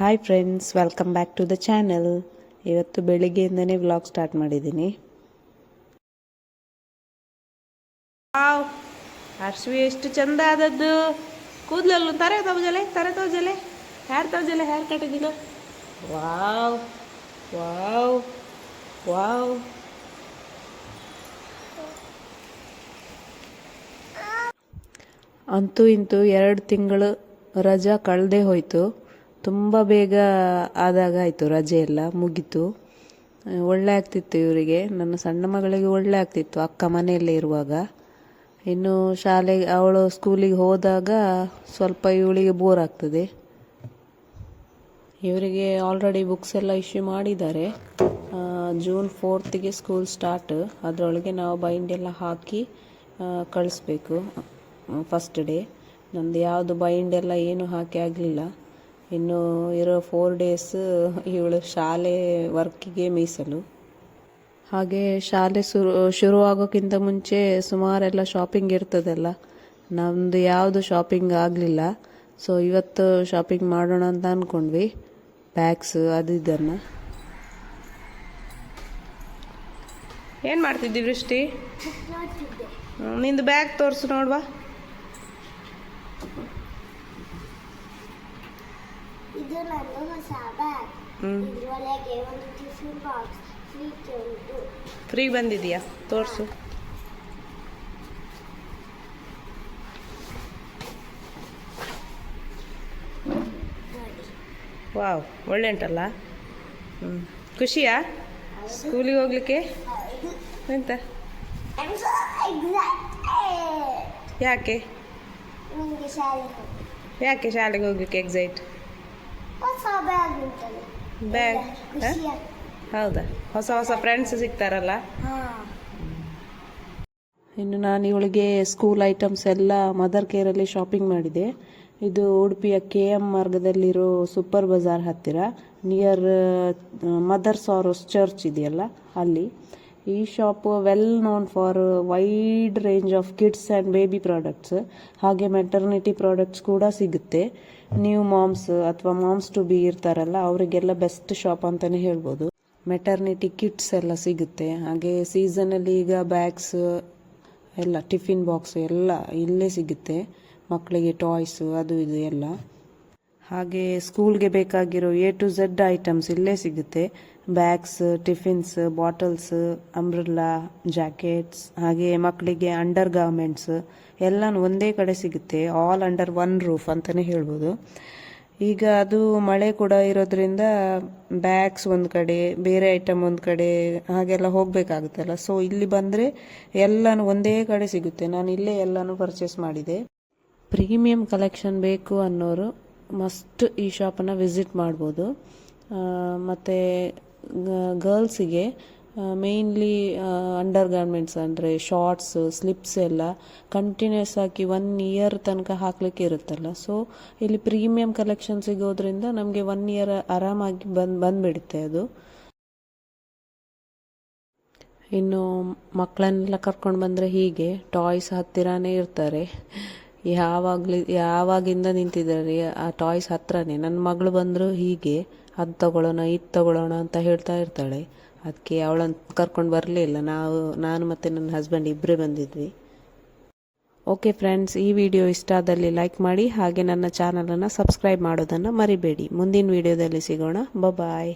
Hi friends, welcome back to the channel. ಇವತ್ತು ಬೆಳಿಗ್ಗೆಯಿಂದನೇ vlog start ಮಾಡಿದ್ದೀನಿ. ಅರ್ಶ್ವಿ ಎಷ್ಟು ಚಂದ ಆದದ್ದು ಕೂದಲಲ್ಲೂ ತಾರೆ ತೋಜಲೆ ಹೇರ್ ಕಟ್ ಇದ್ದಿಲ್ಲ. Wow wow wow. ಅಂತೂ ಇಂತೂ 2 ತಿಂಗಳು ರಜಾ ಕಳೆದೇ ಹೋಯಿತು. ತುಂಬ ಬೇಗ ಆದಾಗ ಆಯಿತು, ರಜೆ ಎಲ್ಲ ಮುಗೀತು. ಒಳ್ಳೆ ಆಗ್ತಿತ್ತು ಇವರಿಗೆ, ನನ್ನ ಸಣ್ಣ ಮಗಳಿಗೆ ಒಳ್ಳೆ ಆಗ್ತಿತ್ತು ಅಕ್ಕ ಮನೆಯಲ್ಲೇ ಇರುವಾಗ. ಇನ್ನು ಅವಳು ಸ್ಕೂಲಿಗೆ ಹೋದಾಗ ಸ್ವಲ್ಪ ಇವಳಿಗೆ ಬೋರ್ ಆಗ್ತದೆ. ಇವರಿಗೆ ಆಲ್ರೆಡಿ ಬುಕ್ಸ್ ಎಲ್ಲ ಇಶ್ಯೂ ಮಾಡಿದ್ದಾರೆ. June 4th school start. ಅದರೊಳಗೆ ನಾವು ಬೈಂಡ್ ಎಲ್ಲ ಹಾಕಿ ಕಳಿಸ್ಬೇಕು ಫಸ್ಟ್ ಡೇ. ನಂದು ಯಾವುದು ಬೈಂಡ್ ಎಲ್ಲ ಏನು ಹಾಕಿ ಆಗಲಿಲ್ಲ. ಇನ್ನು ಇರೋ 4 days ಇವಳು ಶಾಲೆ ವರ್ಕಿಗೆ ಮೀಸಲು. ಹಾಗೆ ಶಾಲೆ ಶುರುವಾಗೋಕ್ಕಿಂತ ಮುಂಚೆ ಸುಮಾರೆಲ್ಲ ಶಾಪಿಂಗ್ ಇರ್ತದಲ್ಲ, ನಮ್ಮದು ಯಾವುದು ಶಾಪಿಂಗ್ ಆಗಲಿಲ್ಲ. ಸೊ ಇವತ್ತು ಶಾಪಿಂಗ್ ಮಾಡೋಣ ಅಂತ ಅಂದ್ಕೊಂಡ್ವಿ, ಬ್ಯಾಗ್ಸ್ ಅದು ಇದನ್ನು. ಏನು ಮಾಡ್ತಿದ್ದಿ ವೃಷ್ಟಿ? ನಿಂದು ಬ್ಯಾಗ್ ತೋರಿಸು ನೋಡುವ. ಇದು ನನ್ನ ಹೊಸ ಬ್ಯಾಗ್. ಇದರೊಳಗೆ ಒಂದು ಟಿಫಿನ್ ಬಾಕ್ಸ್ ಫ್ರೀ ಬಂದಿದೆಯಾ? ತೋರಿಸು. ವಾವ್, ಒಳ್ಳೆ ಉಂಟಲ್ಲ. ಖುಷಿಯಾ ಸ್ಕೂಲಿಗೆ ಹೋಗ್ಲಿಕ್ಕೆ? ಎಂತ ಯಾಕೆ ಶಾಲೆಗೆ ಹೋಗ್ಲಿಕ್ಕೆ ಎಕ್ಸೈಟ್? ಬ್ಯಾಗ್ ಹೌದಾ? ಹೊಸ ಫ್ರೆಂಡ್ಸ್ ಸಿಗ್ತಾರಲ್ಲ. ಇನ್ನು ನಾನು ಇವಳಿಗೆ ಸ್ಕೂಲ್ ಐಟಮ್ಸ್ ಎಲ್ಲ ಮದರ್ ಕೇರಲ್ಲಿ ಶಾಪಿಂಗ್ ಮಾಡಿದೆ. ಇದು ಉಡುಪಿಯ KM ಮಾರ್ಗದಲ್ಲಿರೋ ಸೂಪರ್ ಬಜಾರ್ ಹತ್ತಿರ, ನಿಯರ್ ಮದರ್ ಸಾರೋಸ್ ಚರ್ಚ್ ಇದೆಯಲ್ಲ ಅಲ್ಲಿ. ಈ shop well known for wide range of kids and baby products, ಹಾಗೆ ಮೆಟರ್ನಿಟಿ ಪ್ರಾಡಕ್ಟ್ಸ್ ಕೂಡ ಸಿಗುತ್ತೆ. ನ್ಯೂ ಮಾಮ್ಸ್ ಅಥವಾ ಮಾಮ್ಸ್ ಟು ಬಿ ಇರ್ತಾರಲ್ಲ, ಅವರಿಗೆಲ್ಲ ಬೆಸ್ಟ್ ಶಾಪ್ ಅಂತಲೇ ಹೇಳ್ಬೋದು. ಮೆಟರ್ನಿಟಿ ಕಿಟ್ಸ್ ಎಲ್ಲ ಸಿಗುತ್ತೆ. ಹಾಗೆ ಸೀಸನಲ್ಲಿ ಈಗ ಬ್ಯಾಗ್ಸ್ ಎಲ್ಲ, ಟಿಫಿನ್ ಬಾಕ್ಸ್ ಎಲ್ಲ ಇಲ್ಲೇ ಸಿಗುತ್ತೆ. ಮಕ್ಕಳಿಗೆ ಟಾಯ್ಸು ಅದು ಇದು ಎಲ್ಲ. ಹಾಗೆ ಸ್ಕೂಲ್ಗೆ ಬೇಕಾಗಿರೋ A to Z ಐಟಮ್ಸ್ ಇಲ್ಲೇ ಸಿಗುತ್ತೆ. Bags, tiffins, bottles, umbrella, jackets, ಹಾಗೆ ಮಕ್ಕಳಿಗೆ ಅಂಡರ್ ಗಾರ್ಮೆಂಟ್ಸ್ ಎಲ್ಲನೂ ಒಂದೇ ಕಡೆ ಸಿಗುತ್ತೆ. ಆಲ್ ಅಂಡರ್ ಒನ್ ರೂಫ್ ಅಂತಲೇ ಹೇಳ್ಬೋದು. ಈಗ ಅದು ಮಳೆ ಕೂಡ ಇರೋದ್ರಿಂದ ಬ್ಯಾಗ್ಸ್ ಒಂದು ಕಡೆ, ಬೇರೆ ಐಟಮ್ ಒಂದು ಕಡೆ, ಹಾಗೆಲ್ಲ ಹೋಗಬೇಕಾಗುತ್ತಲ್ಲ. ಸೊ ಇಲ್ಲಿ ಬಂದರೆ ಎಲ್ಲನೂ ಒಂದೇ ಕಡೆ ಸಿಗುತ್ತೆ. ನಾನು ಇಲ್ಲೇ ಎಲ್ಲನೂ ಪರ್ಚೇಸ್ ಮಾಡಿದೆ. ಪ್ರೀಮಿಯಂ ಕಲೆಕ್ಷನ್ ಬೇಕು ಅನ್ನೋರು ಮಸ್ಟ್ ಈ ಶಾಪನ್ನು ವಿಸಿಟ್ ಮಾಡ್ಬೋದು. ಮತ್ತು ಗರ್ಲ್ಸಿಗೆ ಮೇಯ್ನ್ಲಿ ಅಂಡರ್ ಗಾರ್ಮೆಂಟ್ಸ್ ಅಂದರೆ ಶಾರ್ಟ್ಸ್, ಸ್ಲಿಪ್ಸ್ ಎಲ್ಲ ಕಂಟಿನ್ಯೂಸ್ ಆಗಿ 1 year ತನಕ ಹಾಕ್ಲಿಕ್ಕೆ ಇರುತ್ತಲ್ಲ. ಸೊ ಇಲ್ಲಿ ಪ್ರೀಮಿಯಂ ಕಲೆಕ್ಷನ್ ಸಿಗೋದ್ರಿಂದ ನಮಗೆ 1 year ಆರಾಮಾಗಿ ಬಂದ್ಬಿಡುತ್ತೆ ಅದು. ಮಕ್ಕಳನ್ನೆಲ್ಲ ಕರ್ಕೊಂಡು ಬಂದರೆ ಹೀಗೆ ಟಾಯ್ಸ್ ಹತ್ತಿರನೇ ಇರ್ತಾರೆ. ಯಾವಾಗಿಂದ ನಿಂತಿದ್ದಾರೆ ಆ ಟಾಯ್ಸ್ ಹತ್ರನೇ. ನನ್ನ ಮಗಳು ಬಂದರೂ ಹೀಗೆ ಅದು ತಗೊಳ್ಳೋಣ ಇದು ತಗೊಳ್ಳೋಣ ಅಂತ ಹೇಳ್ತಾ ಇರ್ತಾಳೆ. ಅದಕ್ಕೆ ಅವಳನ್ನು ಕರ್ಕೊಂಡು ಬರಲಿಲ್ಲ. ನಾನು ಮತ್ತು ನನ್ನ ಹಸ್ಬೆಂಡ್ ಇಬ್ಬರೇ ಬಂದಿದ್ವಿ. ಓಕೆ ಫ್ರೆಂಡ್ಸ್, ಈ ವಿಡಿಯೋ ಇಷ್ಟ ಆದಲ್ಲಿ ಲೈಕ್ ಮಾಡಿ, ಹಾಗೆ ನನ್ನ ಚಾನಲನ್ನು ಸಬ್ಸ್ಕ್ರೈಬ್ ಮಾಡೋದನ್ನು ಮರಿಬೇಡಿ. ಮುಂದಿನ ವಿಡಿಯೋದಲ್ಲಿ ಸಿಗೋಣ. ಬಾಯ್.